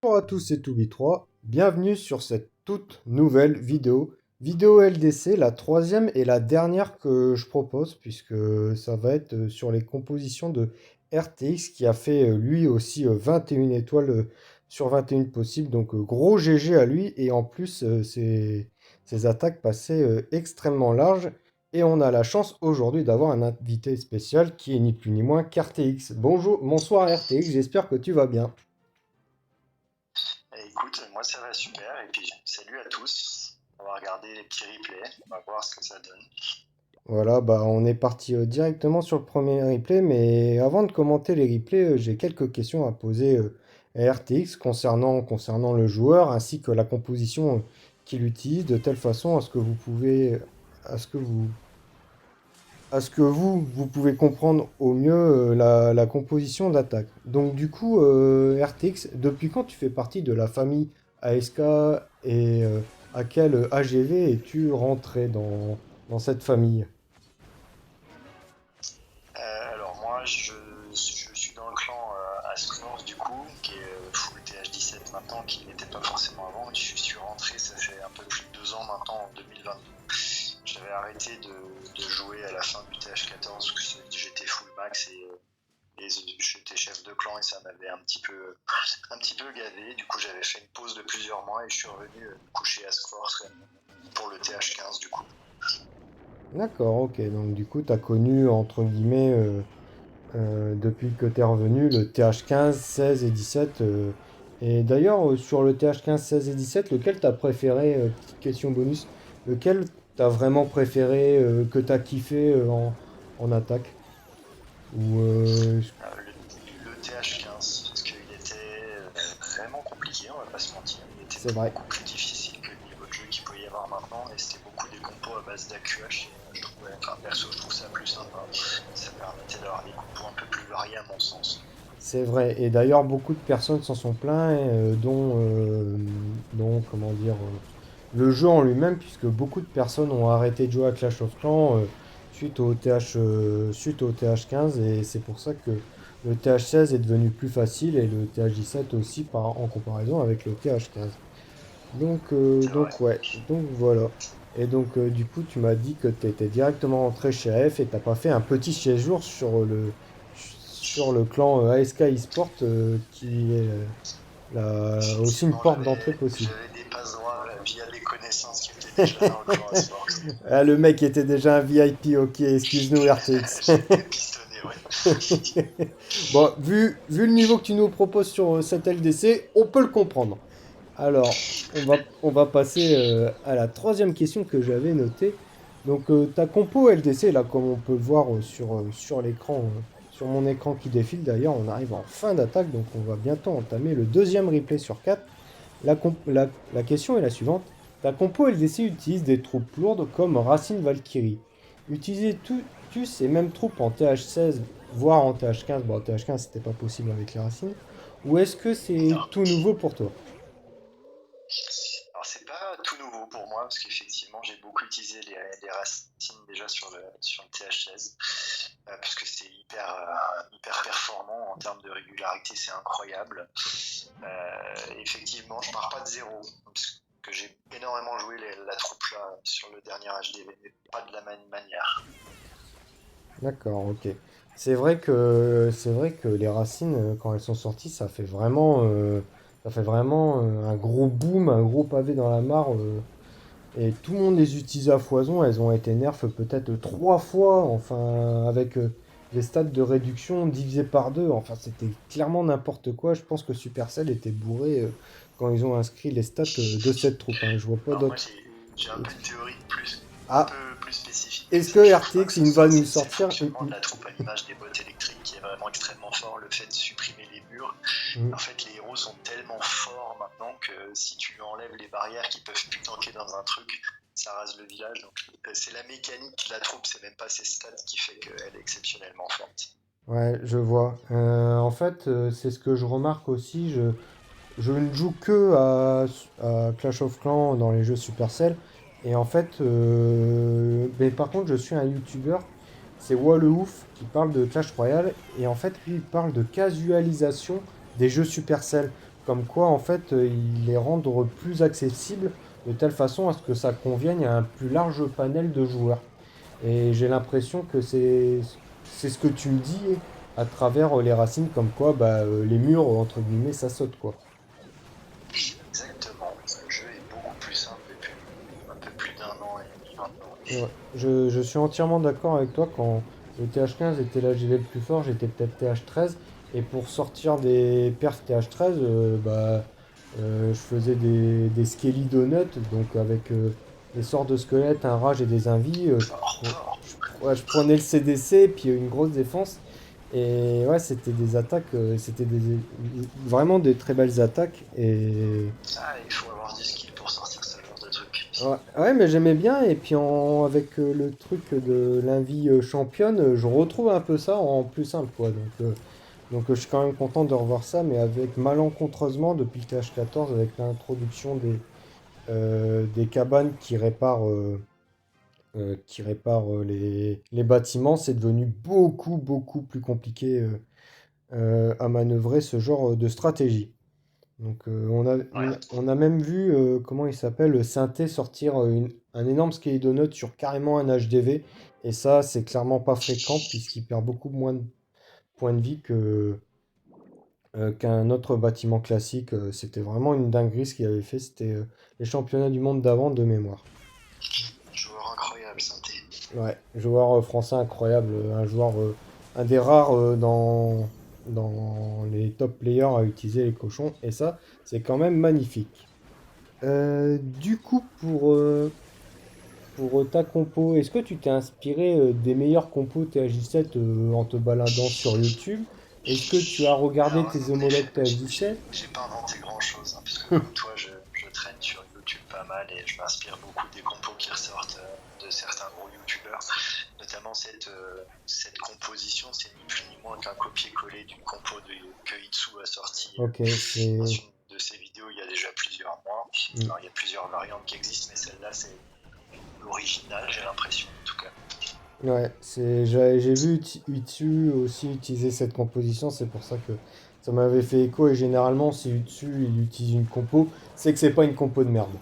Bonjour à tous, c'est Toubi3. Bienvenue sur cette toute nouvelle vidéo. Vidéo LDC, la troisième et la dernière que je propose, puisque ça va être sur les compositions de RTX qui a fait lui aussi 21 étoiles sur 21 possibles. Donc gros GG à lui. Et en plus, ses attaques passaient extrêmement larges. Et on a la chance aujourd'hui d'avoir un invité spécial qui est ni plus ni moins qu'RTX. Bonjour, bonsoir RTX, j'espère que tu vas bien. Écoute, moi ça va super, et puis salut à tous. On va regarder les petits replays, on va voir ce que ça donne. Voilà, bah on est parti directement sur le premier replay, mais avant de commenter les replays, j'ai quelques questions à poser à RTX concernant le joueur ainsi que la composition qu'il utilise, de telle façon à ce que vous pouvez, à ce que vous, à ce que vous pouvez comprendre au mieux la composition d'attaque. Donc du coup, RTX, depuis quand tu fais partie de la famille ASK et à quel AGV es-tu rentré dans cette famille? Alors moi je suis dans le clan Ascnors du coup, qui est full TH17 maintenant, qui n'était pas forcément avant. Je suis rentré, ça fait un peu plus de 2 ans maintenant, en 2020. J'avais arrêté de jouer à la fin du TH14 parce que j'étais full max et j'étais chef de clan et ça m'avait un petit peu gavé. Du coup j'avais fait une pause de plusieurs mois et je suis revenu me coucher à Ascnors pour le TH15 du coup. D'accord, ok. Donc du coup, tu as connu, entre guillemets, depuis que tu es revenu, le TH15, 16 et 17. Et d'ailleurs, sur le TH15, 16 et 17, lequel t'as préféré, petite question bonus, lequel t'as vraiment préféré, que t'as kiffé en attaque? Ou, Le TH15, parce qu'il était vraiment compliqué, on va pas se mentir. Il était c'est vrai. beaucoup plus difficile que le niveau de jeu qu'il peut y avoir maintenant, et c'était beaucoup des compos à base d'AQH. Et je trouvais, enfin, perso, je trouve ça plus sympa. Ça permettait d'avoir des compos un peu plus variés à mon sens. C'est vrai. Et d'ailleurs, beaucoup de personnes s'en sont plaints, dont, comment dire, le jeu en lui-même, puisque beaucoup de personnes ont arrêté de jouer à Clash of Clans suite au TH15, et c'est pour ça que le TH16 est devenu plus facile et le TH17 aussi en comparaison avec le TH15. C'est vrai. Donc ouais, donc voilà. Et donc du coup, tu m'as dit que tu étais directement rentré chez F et t'as pas fait un petit séjour sur le clan ASK eSport qui est aussi une Effectivement, porte d'entrée possible. j'avais des passes droits via des connaissances qui étaient déjà dans le clan Esport. Ah, le mec était déjà un VIP, ok, excuse-nous RTX. J'étais pistonné, ouais. Bon, vu le niveau que tu nous proposes sur cette LDC, on peut le comprendre. Alors, on va passer à la troisième question que j'avais notée. Donc, ta compo LDC, là, comme on peut le voir sur l'écran, sur mon écran qui défile d'ailleurs, on arrive en fin d'attaque, donc on va bientôt entamer le deuxième replay sur 4. La question est la suivante. Ta compo LDC utilise des troupes lourdes comme Racine Valkyrie. Utilises-tu ces mêmes troupes en TH16, voire en TH15? Bon, en TH15, c'était pas possible avec les Racines. Ou est-ce que c'est Non. tout nouveau pour toi? Alors c'est pas tout nouveau pour moi parce qu'effectivement j'ai beaucoup utilisé les racines déjà sur le TH16 parce que c'est hyper performant en termes de régularité, c'est incroyable. Effectivement je pars pas de zéro parce que j'ai énormément joué la troupe là sur le dernier HDV mais pas de la même manière. D'accord, ok. C'est vrai que les racines, quand elles sont sorties, ça fait vraiment un gros boom, un gros pavé dans la mare. Et tout le monde les utilise à foison. Elles ont été nerfs peut-être trois fois, enfin, avec les stats de réduction divisé par deux. Enfin, c'était clairement n'importe quoi. Je pense que Supercell était bourré quand ils ont inscrit les stats de cette troupe, hein. Je vois pas Alors moi d'autres. j'ai un peu une théorie un Ah, peu plus spécifique que est-ce ça. que Je crois que RTX c'est il ça, va nous c'est le sortir fonctionnement de la troupe à l'image des bottes électriques qui est vraiment extrêmement fort, le fait de supprimer les murs. une- En fait, les héros sont tellement forts maintenant que si tu enlèves les barrières qui peuvent plus tanker dans un truc, ça rase le village. Donc c'est la mécanique de la troupe, c'est même pas ses stats qui fait qu'elle est exceptionnellement forte. Ouais, je vois. En fait, c'est ce que je remarque aussi. Je ne joue que à Clash of Clans dans les jeux Supercell. Et en fait, mais par contre, je suis un YouTuber, c'est Walleouf, qui parle de Clash Royale. Et en fait, lui, il parle de casualisation des jeux Supercell. comme quoi en fait ils les rendent plus accessibles de telle façon à ce que ça convienne à un plus large panel de joueurs. Et j'ai l'impression que c'est ce que tu me dis à travers les racines, comme quoi les murs, entre guillemets, ça saute quoi. Exactement. Le jeu est beaucoup plus simple depuis un peu plus d'un an et demi maintenant. Ouais, je suis entièrement d'accord avec toi. Quand le TH15 était l'AGV le plus fort, j'étais peut-être TH13. Et pour sortir des perfs TH13, je faisais des Skelly Donuts, donc avec des sorts de squelettes, un rage et des invis. Fort, fort. Ouais, je prenais le CDC, puis une grosse défense. Et ouais, c'était des attaques, vraiment des très belles attaques. Et Ah, il faut avoir du skill pour sortir ce genre de truc. ouais, ouais, mais j'aimais bien. Et puis avec le truc de l'invie championne, je retrouve un peu ça en plus simple, quoi. Je suis quand même content de revoir ça, mais avec malencontreusement, depuis le TH14, avec l'introduction des cabanes qui réparent les bâtiments, c'est devenu beaucoup, beaucoup plus compliqué à manœuvrer ce genre de stratégie. Ouais. On a même vu, comment il s'appelle, Synthé sortir un énorme Skelly sur carrément un HDV. Et ça, c'est clairement pas fréquent puisqu'il perd beaucoup moins de points de vie qu'un autre bâtiment classique. C'était vraiment une dinguerie ce qu'il avait fait. C'était les championnats du monde d'avant de mémoire. Joueur incroyable, Synthé. Ouais, joueur français incroyable, un des rares dans les top players à utiliser les cochons, et ça, c'est quand même magnifique. Du coup, pour ta compo, est-ce que tu t'es inspiré des meilleurs compos TH17 en te baladant sur YouTube? Est-ce que tu as regardé Alors, tes homologues TH17? j'ai pas inventé grand chose, parce que comme toi, je traîne sur YouTube pas mal et je m'inspire beaucoup des compos qui ressortent de certains gros youtubeurs. Notamment cette composition, c'est ni plus ni moins qu'un copier-coller d'une compo que Itsu a sorti Ok, dans c'est... une de ses vidéos il y a déjà plusieurs mois. hmm. Alors, il y a plusieurs variantes qui existent, mais celle-là, c'est l'original, j'ai l'impression, en tout cas. Ouais, j'ai vu Utsu aussi utiliser cette composition, c'est pour ça que ça m'avait fait écho. Et généralement, si Utsu il utilise une compo, c'est que c'est pas une compo de merde.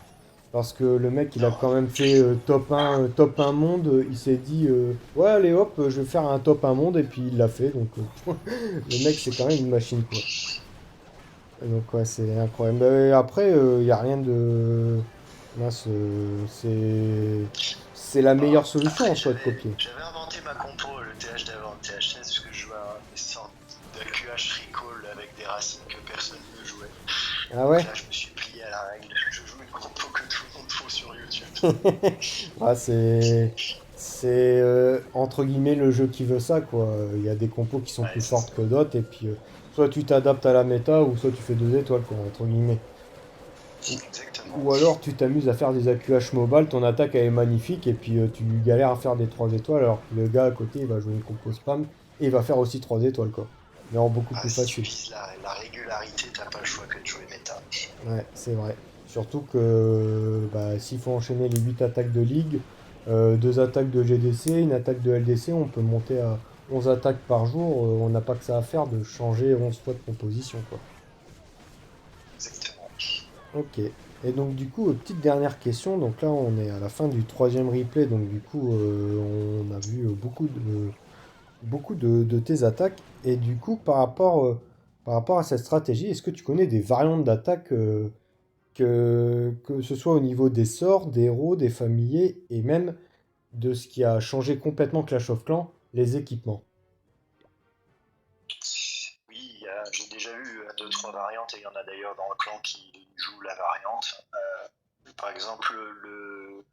Parce que le mec, il a Non, quand même fait top 1 monde. Il s'est dit, ouais, allez hop, je vais faire un top 1 monde. Et puis il l'a fait. Le mec, c'est quand même une machine, quoi. Donc, ouais, c'est incroyable. Mais après, il n'y a rien de. Mince, c'est la meilleure solution en après, soi de copier. j'avais inventé ma compo, le TH d'avant, le TH16, parce que je jouais à une sorte d'AQH recall avec des racines que personne ne jouait. Ah Donc ouais? là, je me suis plié à la règle. Je joue une compo que tout le monde faut sur YouTube. Ah, entre guillemets le jeu qui veut ça, quoi. Il y a des compos qui sont Ouais, plus c'est ça. fortes que d'autres, et puis soit tu t'adaptes à la méta, ou soit tu fais 2 étoiles, quoi, entre guillemets. Ou, Exactement. ou alors tu t'amuses à faire des AQH mobile, ton attaque elle est magnifique, et puis tu galères à faire des 3 étoiles, alors que le gars à côté il va jouer une compo spam, et il va faire aussi 3 étoiles, quoi. Mais en beaucoup Ah, plus si tu facile. vises la régularité, t'as pas le choix que de jouer méta. Ouais, c'est vrai. Surtout que s'il faut enchaîner les 8 attaques de ligue, 2 attaques de GDC, une attaque de LDC, on peut monter à 11 attaques par jour. On n'a pas que ça à faire de changer 11 fois de composition, quoi. Exactement. Ok. Et donc du coup, petite dernière question. Donc là, on est à la fin du troisième replay. Donc du coup, on a vu beaucoup de tes attaques. Et du coup, par rapport à cette stratégie, est-ce que tu connais des variantes d'attaque que ce soit au niveau des sorts, des héros, des familiers, et même de ce qui a changé complètement Clash of Clans, les équipements. Oui, j'ai déjà vu deux, trois variantes, et il y en a d'ailleurs dans le clan qui jouent la variante. Par exemple, le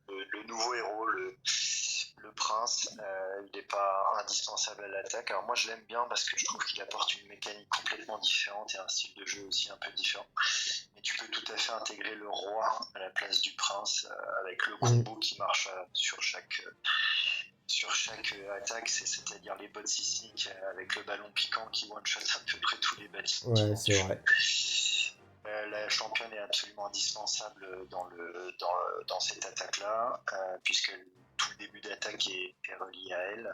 nouveau héros, le prince, il n'est pas indispensable à l'attaque. Alors moi je l'aime bien parce que je trouve qu'il apporte une mécanique complètement différente et un style de jeu aussi un peu différent. Mais tu peux tout à fait intégrer le roi à la place du prince avec le Mm. combo qui marche sur chaque attaque, c'est-à-dire les bots sismiques avec le ballon piquant qui one-shot à peu près tous les Ouais, bâtiments c'est du jeu. vrai. La championne est absolument indispensable dans cette attaque-là, puisque tout le début d'attaque est relié à elle.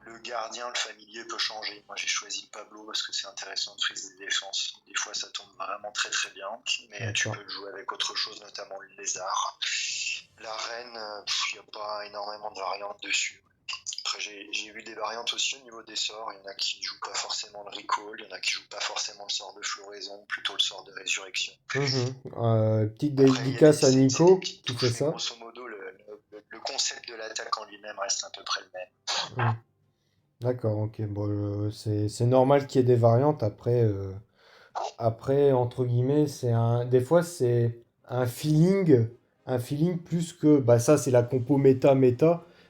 Le gardien, le familier peut changer. Moi, j'ai choisi le Pablo parce que c'est intéressant de friser des défenses. Des fois, ça tombe vraiment très très bien, mais tu peux le jouer avec autre chose, notamment le lézard. La reine, il n'y a pas énormément de variantes dessus. Après, j'ai vu des variantes aussi au niveau des sorts. Il y en a qui ne jouent pas forcément le recall, il y en a qui ne jouent pas forcément le sort de floraison, plutôt le sort de résurrection. Petite dédicace à Nico qui fait ça. Grosso modo, le concept de l'attaque en lui-même reste à peu près le même. D'accord, ok. Bon, c'est normal qu'il y ait des variantes. Après, entre guillemets, des fois, c'est un feeling plus que, bah, ça, c'est la compo méta.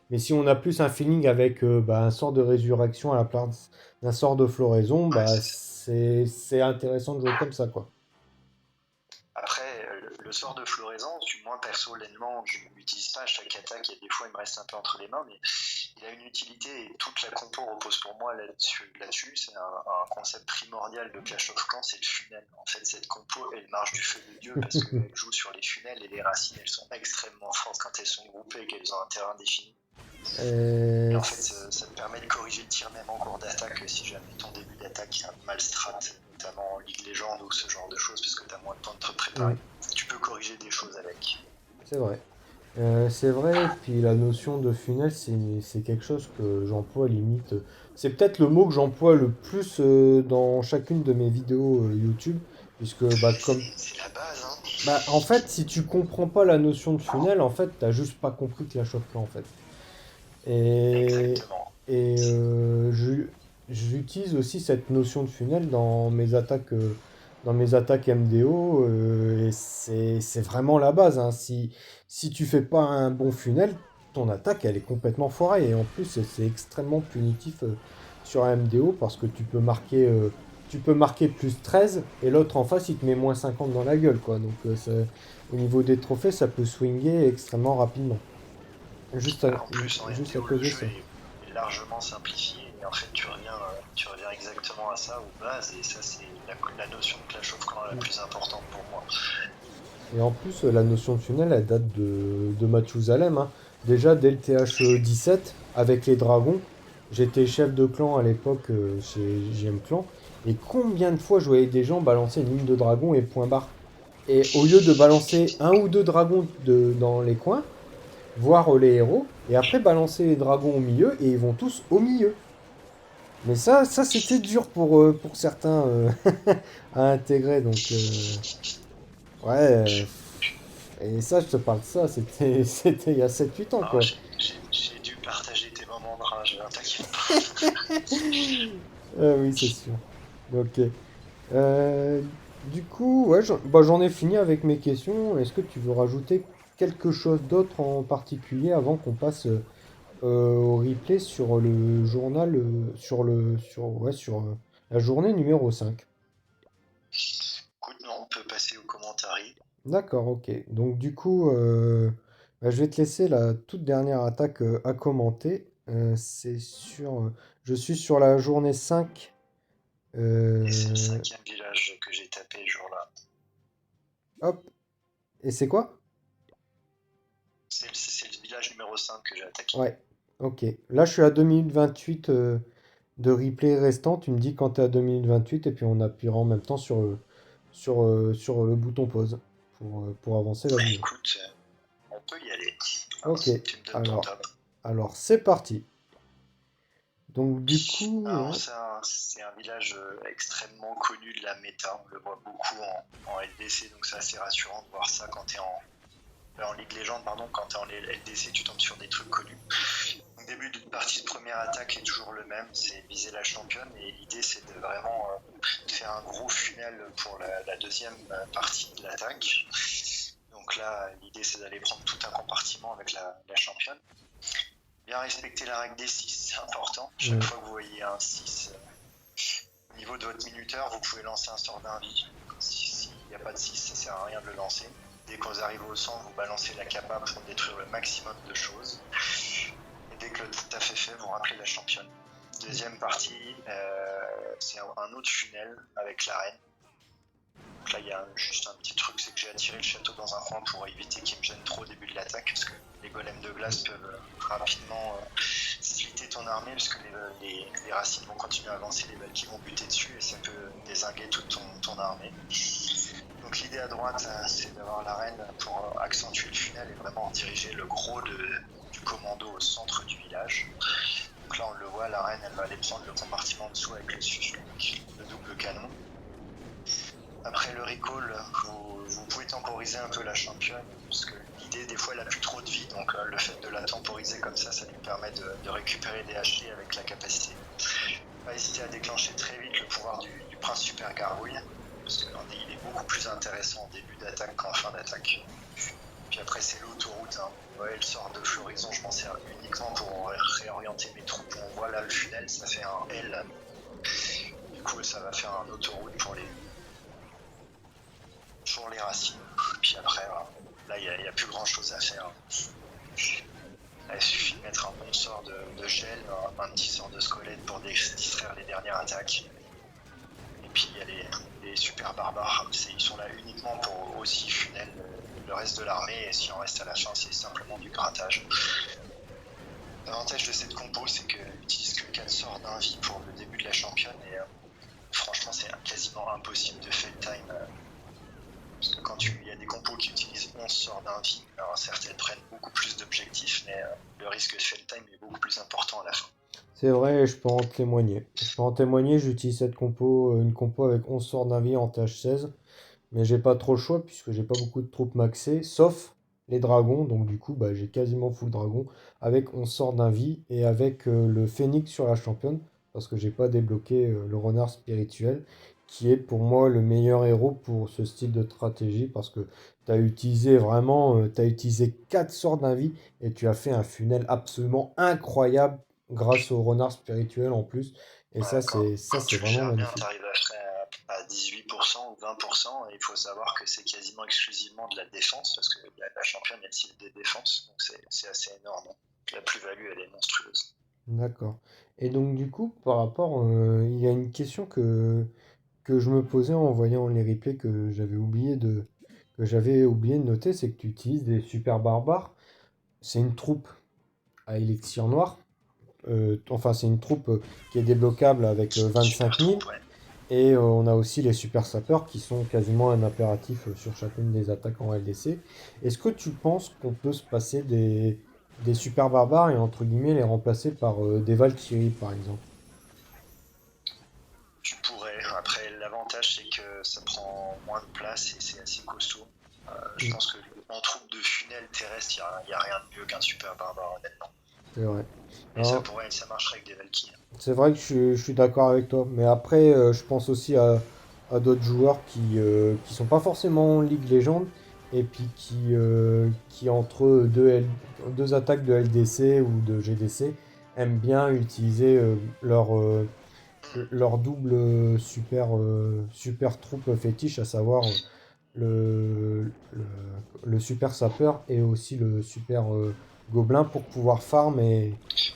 Mais si on a plus un feeling avec un sort de résurrection à la place d'un sort de floraison, bah, c'est intéressant de jouer comme ça, quoi. Après, le sort de floraison, moi personnellement, je ne l'utilise pas à chaque attaque, et des fois il me reste un peu entre les mains, mais il a une utilité et toute la compo repose pour moi là-dessus. C'est un concept primordial de Clash of Clans, c'est le funnel. En fait, cette compo, elle marche du feu de Dieu parce qu'elle joue sur les funnels et les racines, elles sont extrêmement fortes quand elles sont groupées et qu'elles ont un terrain défini. Et en fait, ça te permet de corriger le tir même en cours d'attaque si jamais ton début d'attaque est un mal strat, notamment en Ligue Légende ou ce genre de choses, parce que tu as moins de temps de te préparer. Tu peux corriger des choses avec. C'est vrai. C'est vrai, puis la notion de funnel, c'est quelque chose que j'emploie limite. C'est peut-être le mot que j'emploie le plus dans chacune de mes vidéos YouTube, puisque C'est la base, hein. En fait, si tu comprends pas la notion de funnel, en fait, t'as juste pas compris Clash of Clans, en fait. Et, Exactement. j'utilise aussi cette notion de funnel dans mes attaques MDO, et c'est vraiment la base, hein. Si tu fais pas un bon funnel, ton attaque, elle est complètement foirée. Et en plus, c'est extrêmement punitif sur un MDO parce que tu peux marquer plus 13 et l'autre en face, il te met moins 50 dans la gueule, quoi. Donc, au niveau des trophées, ça peut swinger extrêmement rapidement. En plus, en Juste à MDO, cause le de jeu ça. est largement simplifié. Et en fait, tu reviens exactement à ça, aux bases. Et ça, c'est la notion de Clash of Clans la plus importante pour moi. Et en plus, la notion de funnel, elle date de Mathusalem, hein. Déjà, dès le TH17, avec les dragons, j'étais chef de clan à l'époque chez JM Clan. Et combien de fois je voyais des gens balancer une ligne de dragon et point barre. Et au lieu de balancer un ou deux dragons dans les coins, voir les héros, et après balancer les dragons au milieu, et ils vont tous au milieu. Mais ça c'était dur pour certains à intégrer. Donc, ouais. Et ça, je te parle de ça, c'était il y a 7 8 ans, Alors, quoi. j'ai dû partager tes moments de rage, hein, t'inquiète pas. Ah oui, c'est sûr. Ok. Euh, du coup, ouais, j'en ai fini avec mes questions. Est-ce que tu veux rajouter quelque chose d'autre en particulier avant qu'on passe au replay sur le journal, sur la journée numéro 5. Écoute, non, on peut passer aux commentaires. D'accord, ok. Donc du coup, je vais te laisser la toute dernière attaque à commenter. Je suis sur la journée 5. Et c'est le euh, 5e village que j'ai tapé le jour-là. hop. Et c'est quoi? C'est le village numéro 5 que j'ai attaqué. Ouais, ok. Là, je suis à 2 minutes 28 de replay restant. Tu me dis quand tu es à 2 minutes 28 et puis on appuiera en même temps sur le bouton pause pour avancer la Bah vidéo. écoute, on peut y aller. Alors, Ok, tu me donnes ton alors, top. alors c'est parti. Donc du coup, Alors ouais. ça, c'est un village extrêmement connu de la méta. On le voit beaucoup en LDC, donc c'est assez rassurant de voir ça quand t'es en Ligue Légende, pardon, quand t'es en LDC, tu tombes sur des trucs connus. Le début d'une partie de première attaque est toujours le même, c'est viser la championne, et l'idée c'est de vraiment faire un gros funnel pour la deuxième partie de l'attaque. Donc là, l'idée c'est d'aller prendre tout un compartiment avec la championne. Bien respecter la règle des 6, c'est important. Chaque fois que vous voyez un 6 au niveau de votre minuteur, vous pouvez lancer un sort d'invie. S'il n'y a pas de 6, ça sert à rien de le lancer. Dès que vous arrivez au centre, vous balancez la capa pour détruire le maximum de choses. Et dès que le taf est fait, vous rappelez la championne. Deuxième partie, c'est un autre funnel avec l'arène. Donc là, il y a juste un petit truc, c'est que j'ai attiré le château dans un coin pour éviter qu'il me gêne trop au début de l'attaque, parce que les golems de glace peuvent rapidement split limiter ton armée parce que les racines vont continuer à avancer, les Valkyries vont buter dessus et ça peut dézinguer toute ton armée. Donc l'idée à droite, c'est d'avoir l'arène pour accentuer le funnel et vraiment diriger le gros du commando au centre du village. Donc là on le voit, l'arène elle va aller prendre le compartiment dessous avec le double canon. Après le recall, vous pouvez temporiser un peu la championne, parce que l'idée des fois elle a plus trop de vie, donc le fait de la temporiser comme ça lui permet de récupérer des HP avec la capacité. Pas hésiter à déclencher très vite le pouvoir du prince super gargouille, parce qu'il est beaucoup plus intéressant en début d'attaque qu'en fin d'attaque. Puis après c'est l'autoroute, hein. Ouais, elle sort de Floraison, je m'en sers uniquement pour réorienter mes troupes. On voit là le funnel, ça fait un L. Du coup ça va faire un autoroute pour les racines. Puis après, là, il n'y a plus grand chose à faire. Il suffit de mettre un bon sort de gel, un petit sort de squelette pour distraire les dernières attaques. Et puis il y a les super barbares. Ils sont là uniquement pour aussi funnel le reste de l'armée. Et si on reste à la fin, c'est simplement du grattage. L'avantage de cette compo, c'est qu'elle n'utilise que 4 sorts d'un vie pour le début de la championne. Et franchement, c'est quasiment impossible de fail time. Parce que quand il y a des compos qui utilisent 11 sorts d'un vie, alors certes elles prennent beaucoup plus d'objectifs, mais le risque de fail time est beaucoup plus important à la fin. C'est vrai, je peux en témoigner. J'utilise cette compo, une compo avec 11 sorts d'un vie en TH16, mais j'ai pas trop le choix puisque j'ai pas beaucoup de troupes maxées, sauf les dragons, donc du coup bah, j'ai quasiment full dragon avec 11 sorts d'un vie et avec le phénix sur la championne, parce que j'ai pas débloqué le renard spirituel, qui est pour moi le meilleur héros pour ce style de stratégie, parce que tu as utilisé vraiment, tu as utilisé 4 sorts d'un vie et tu as fait un funnel absolument incroyable grâce au renard spirituel en plus. Et Ouais, quand c'est tu le vraiment gères bien, magnifique. tu arrives à faire à 18% ou 20%, et il faut savoir que c'est quasiment exclusivement de la défense, parce que la championne elle cible des défenses, donc c'est assez énorme. La plus-value elle est monstrueuse. D'accord. Et donc du coup, par rapport, il y a une question que je me posais en voyant les replays que j'avais oublié de noter, c'est que tu utilises des super barbares. C'est une troupe à élixir noir. Enfin, c'est une troupe qui est débloquable avec 25 Super 000. troupe, ouais. Et on a aussi les super sapeurs qui sont quasiment un impératif sur chacune des attaques en LDC. Est-ce que tu penses qu'on peut se passer des super barbares et entre guillemets les remplacer par des Valkyries par exemple? Tu pourrais. Après, l'avantage, c'est que ça prend moins de place et c'est assez costaud. Je Mm, pense que en troupe de funnel terrestre, il n'y a rien de mieux qu'un super barbare, honnêtement. c'est vrai. Et ça Alors, pourrait, ça marcherait avec des Valkyries. c'est vrai que je suis d'accord avec toi, mais après, je pense aussi à d'autres joueurs qui sont pas forcément en Ligue Légende et puis qui entre deux attaques de LDC ou de GDC, aiment bien utiliser leur double super troupe fétiche, à savoir le super sapeur et aussi le super gobelin pour pouvoir Ouais.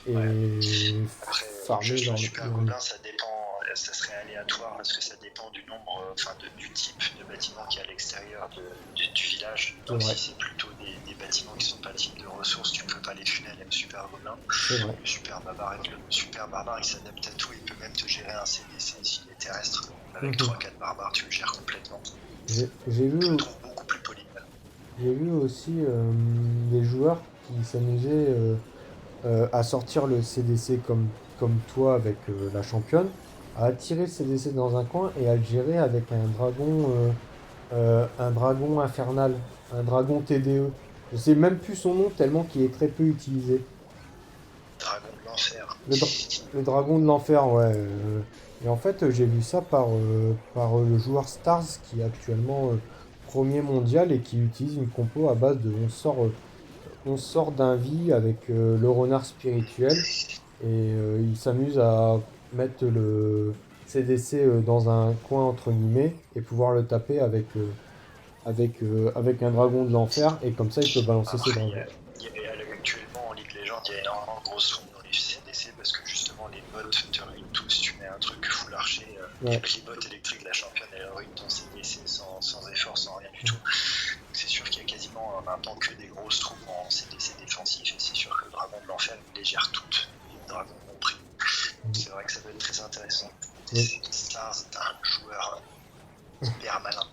et Après, farmer juste le leur super ennemi. gobelin, ça dépend, ça serait aléatoire parce que ça dépend du nombre, enfin du type de bâtiment qui est à l'extérieur du village. C'est Donc vrai, si c'est plutôt des bâtiments qui sont pas type de ressources, tu peux pas les funnel et le super gobelin. c'est vrai. Le super barbare, il s'adapte à tout, il peut même te gérer un CDC s'il est terrestre. Avec Mhm. 3-4 barbares, tu le gères complètement. J'ai vu, Je le trouve beaucoup plus polyvalent. j'ai vu aussi des joueurs qui s'amusaient à sortir le CDC comme toi avec la championne, à attirer le CDC dans un coin et à le gérer avec un dragon infernal, un dragon TDE. Je sais même plus son nom tellement qu'il est très peu utilisé. Dragon de l'enfer. Le, dra- le dragon de l'enfer, ouais. Et en fait, j'ai vu ça par le joueur Stars qui est actuellement premier mondial et qui utilise une compo à base de 11 sorts d'un vie avec le renard spirituel. Et il s'amuse à mettre le CDC dans un coin entre guillemets et pouvoir le taper avec un dragon de l'enfer. Et comme ça, il peut balancer ses Après, dragons. actuellement en Ligue Légende, il y a énormément de grosses troupes dans les CDC parce que justement les bots te ruinent tous. Tu mets un truc full archer, Ouais. les bots électriques de la championne, elles ruinent ton CDC sans effort, sans rien du tout. Donc c'est sûr qu'il y a quasiment maintenant que des grosses troupes en CDC défensif et c'est sûr que le dragon de l'enfer, il les gère toutes. dragons compris. C'est vrai que ça doit être très intéressant. Stars est un joueur hyper malin.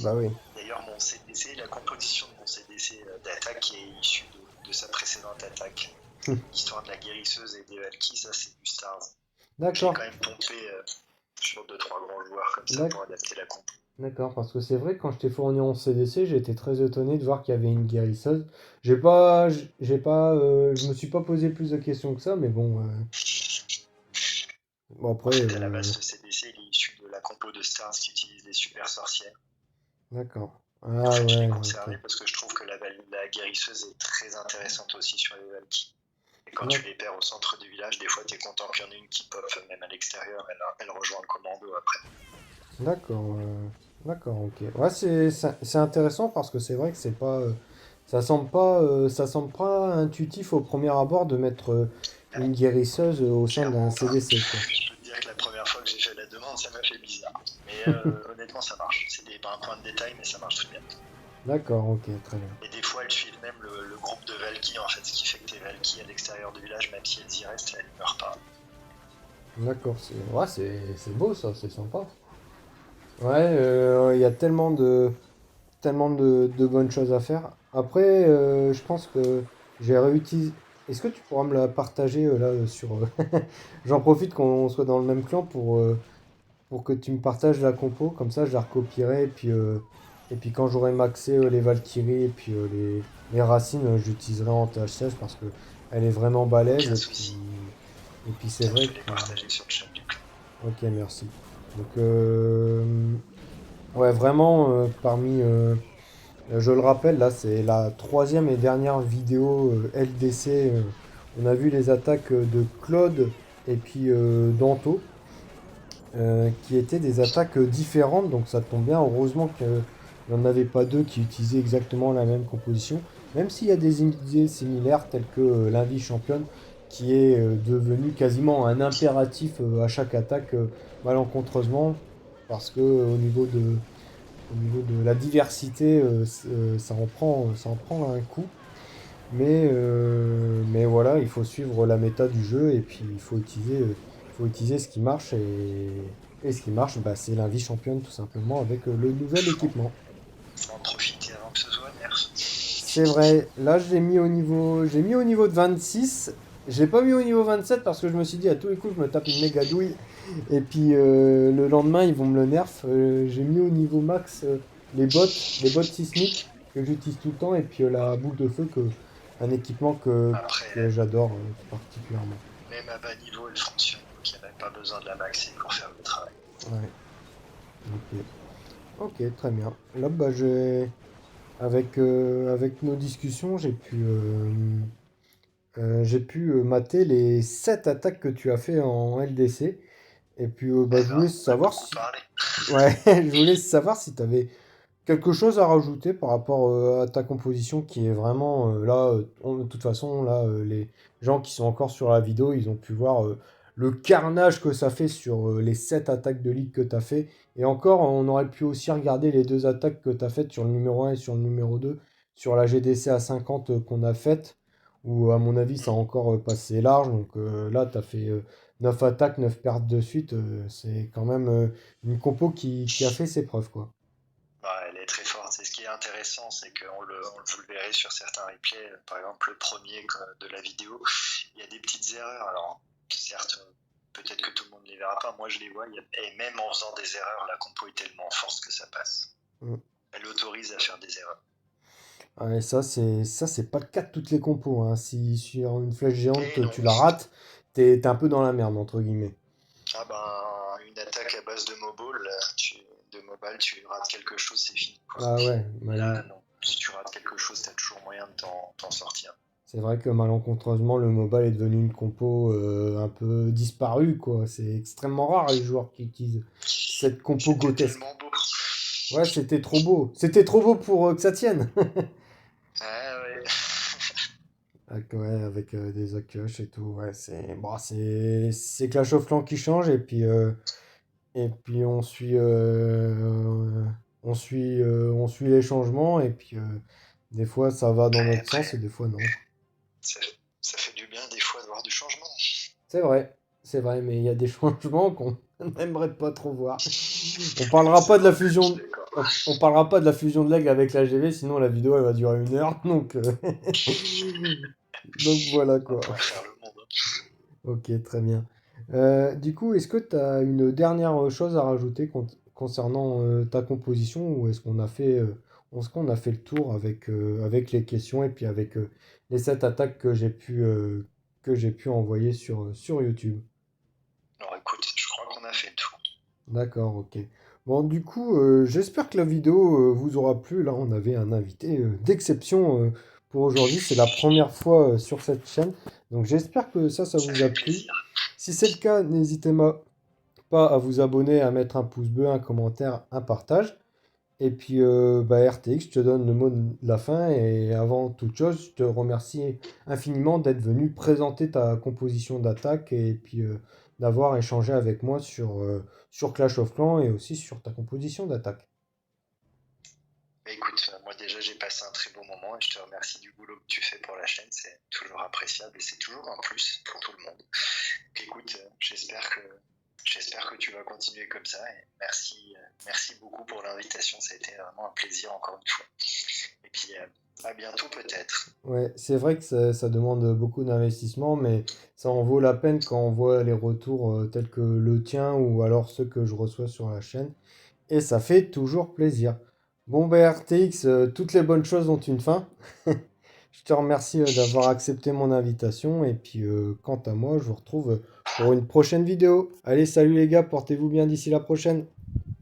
Bah oui. D'ailleurs, mon CDC, la composition de mon CDC d'attaque est issue de sa précédente attaque. L'histoire de la guérisseuse et des Valkyries, ça c'est du Stars. J'ai D'accord. quand même pompé sur 2-3 grands joueurs comme ça pour adapter la comp. D'accord, parce que c'est vrai que quand je t'ai fourni en CDC, j'ai été très étonné de voir qu'il y avait une guérisseuse. Je me suis pas posé plus de questions que ça, mais bon. Bon En après. fait, à la base, ce CDC il est issu de la compo de Stars qui utilise les super sorcières. D'accord. En Ah fait, je l'ai ouais, conservé ok. parce que je trouve que la guérisseuse est très intéressante aussi sur les Valkyries. Et quand tu D'ac- les perds au centre du village, des fois, t'es content qu'il y en ait une qui pop, même à l'extérieur, elle rejoint le commando après. D'accord. D'accord, ok. Ouais, c'est intéressant parce que c'est vrai que c'est pas. Ça semble pas intuitif au premier abord de mettre une guérisseuse au sein d'un Clairement pas. CDC, quoi. Je peux te dire que la première fois que j'ai fait la demande, ça m'a fait bizarre. Mais honnêtement, ça marche. C'est un point de détail, mais ça marche très bien. D'accord, ok, très bien. Et des fois, elles suivent même le groupe de Valky, en fait, ce qui fait que tes Valky à l'extérieur du village, même si elles y restent, elles ne meurent pas. D'accord, c'est beau ça, c'est sympa. Ouais, il y a tellement de bonnes choses à faire. Après, je pense que j'ai réutilisé. Est-ce que tu pourras me la partager là sur. J'en profite qu'on soit dans le même clan pour que tu me partages la compo, comme ça je la recopierai et puis quand j'aurai maxé les Valkyries et puis les racines, j'utiliserai en TH16 parce que elle est vraiment balèze Aucun souci. et puis c'est Tiens, je vrai te l'ai que. partagé sur le chat du clan. Ok, merci. Donc, ouais, vraiment, je le rappelle, là, c'est la troisième et dernière vidéo LDC. On a vu les attaques de Claude et puis d'Anto, qui étaient des attaques différentes. Donc, ça tombe bien. Heureusement qu'il n'y en avait pas deux qui utilisaient exactement la même composition. Même s'il y a des idées similaires, telles que l'Invi Championne, qui est devenu quasiment un impératif à chaque attaque, malencontreusement, parce que au niveau de la diversité, ça en prend un coup. Mais voilà, il faut suivre la méta du jeu et puis il faut utiliser ce qui marche. Et ce qui marche, bah, c'est la vie championne tout simplement avec le nouvel équipement. Faut en profiter avant que ce soit nerf. C'est vrai, là j'ai mis au niveau de 26. J'ai pas mis au niveau 27 parce que je me suis dit à tous les coups je me tape une méga douille. Et puis le lendemain ils vont me le nerf. J'ai mis au niveau max les bottes sismiques que j'utilise tout le temps. Et puis la boule de feu, un équipement que Après, j'adore particulièrement. même à bas niveau, elle fonctionne. Donc il n'y a même pas besoin de la maxer pour faire le travail. Ouais, ok. Ok, très bien. Là, bah, avec nos discussions, j'ai pu mater les 7 attaques que tu as fait en LDC. Et puis, bah, Eh je ben, voulais on a savoir beaucoup si. parlé. Ouais, je voulais savoir si tu avais quelque chose à rajouter par rapport à ta composition qui est vraiment là. De toute façon, là, les gens qui sont encore sur la vidéo, ils ont pu voir le carnage que ça fait sur les 7 attaques de ligue que tu as fait. Et encore, on aurait pu aussi regarder les deux attaques que tu as faites sur le numéro 1 et sur le numéro 2 sur la GDC à 50 qu'on a faite, où à mon avis, ça a encore passé large. Donc là, tu as fait 9 attaques, 9 pertes de suite. C'est quand même une compo qui a fait ses preuves, quoi. Bah, elle est très forte. Et ce qui est intéressant, c'est vous le verrez sur certains replays. Par exemple, le premier de la vidéo, il y a des petites erreurs. Alors, certes, peut-être que tout le monde ne les verra pas. Moi, je les vois. Et même en faisant des erreurs, la compo est tellement forte que ça passe. Mm. Elle autorise à faire des erreurs. Ouais, ça c'est pas le cas de toutes les compos, hein. Si sur une flèche Et géante non. tu la rates, t'es un peu dans la merde, entre guillemets. Ah ben, une attaque à base de mobile, tu rates quelque chose, c'est fini, quoi. Ah ouais, Là, non. Si tu rates quelque chose, t'as toujours moyen de t'en sortir. c'est vrai que malencontreusement, le mobile est devenu une compo un peu disparue, quoi. C'est extrêmement rare les joueurs qui utilisent cette compo C'était grotesque. tellement beau. Ouais, c'était trop beau. C'était trop beau pour que ça tienne. Ah ouais. Ouais, avec des Akush et tout. Ouais, c'est Clash of Clans qui change et puis on suit les changements et puis des fois ça va dans Ouais, notre sens après, et des fois non. ça, ça fait du bien des fois de voir du changement. C'est vrai, mais il y a des changements qu'on n'aimerait pas trop voir. On C'est parlera pas de la vrai, je suis fusion, d'accord. on parlera pas de la fusion de l'aigle avec la GV, sinon la vidéo elle va durer 1 heure, donc donc voilà On va quoi. pas refaire le monde, hein. Ok, très bien. Du coup, est-ce que tu as une dernière chose à rajouter concernant ta composition ou est-ce qu'on a fait le tour avec les questions et puis avec les 7 attaques que j'ai pu envoyer sur YouTube? Alors écoute, je crois qu'on a fait tout. D'accord, ok. Bon, du coup, j'espère que la vidéo vous aura plu. Là, on avait un invité d'exception pour aujourd'hui. C'est la première fois sur cette chaîne. Donc, j'espère que ça Ça vous a fait plu. plaisir. Si c'est le cas, n'hésitez pas à vous abonner, à mettre un pouce bleu, un commentaire, un partage. Et puis, bah, RTX, je te donne le mot de la fin. Et avant toute chose, je te remercie infiniment d'être venu présenter ta composition d'attaque et puis d'avoir échangé avec moi sur Clash of Clans et aussi sur ta composition d'attaque. Mais écoute, moi déjà j'ai passé un très beau moment et je te remercie du boulot que tu fais pour la chaîne, c'est toujours appréciable et c'est toujours un plus pour tout le monde. Donc écoute, j'espère que tu vas continuer comme ça et merci beaucoup pour l'invitation, ça a été vraiment un plaisir encore une fois. Et puis à bientôt peut-être. Ouais, c'est vrai que ça demande beaucoup d'investissement, mais ça en vaut la peine quand on voit les retours tels que le tien ou alors ceux que je reçois sur la chaîne. Et ça fait toujours plaisir. Bon, bah, RTX, toutes les bonnes choses ont une fin. Je te remercie d'avoir accepté mon invitation. Et puis, quant à moi, je vous retrouve pour une prochaine vidéo. Allez, salut les gars, portez-vous bien d'ici la prochaine.